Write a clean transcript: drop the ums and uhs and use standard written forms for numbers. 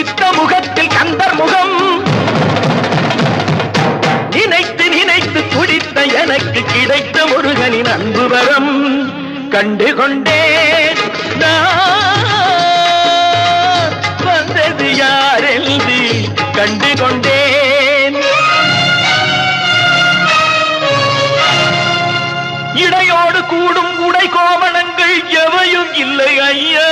துடித்த முகத்தில் கந்தர் முகம் நினைத்து நினைத்து துடித்த எனக்கு கிடைத்த முருகனின் அன்பு வரம் கண்டு கொண்டேன் வந்தது யாரென்று கண்டு கொண்டேன் இடையோடு கூடும் உடை கோவணங்கள் எவையும் இல்லை ஐயா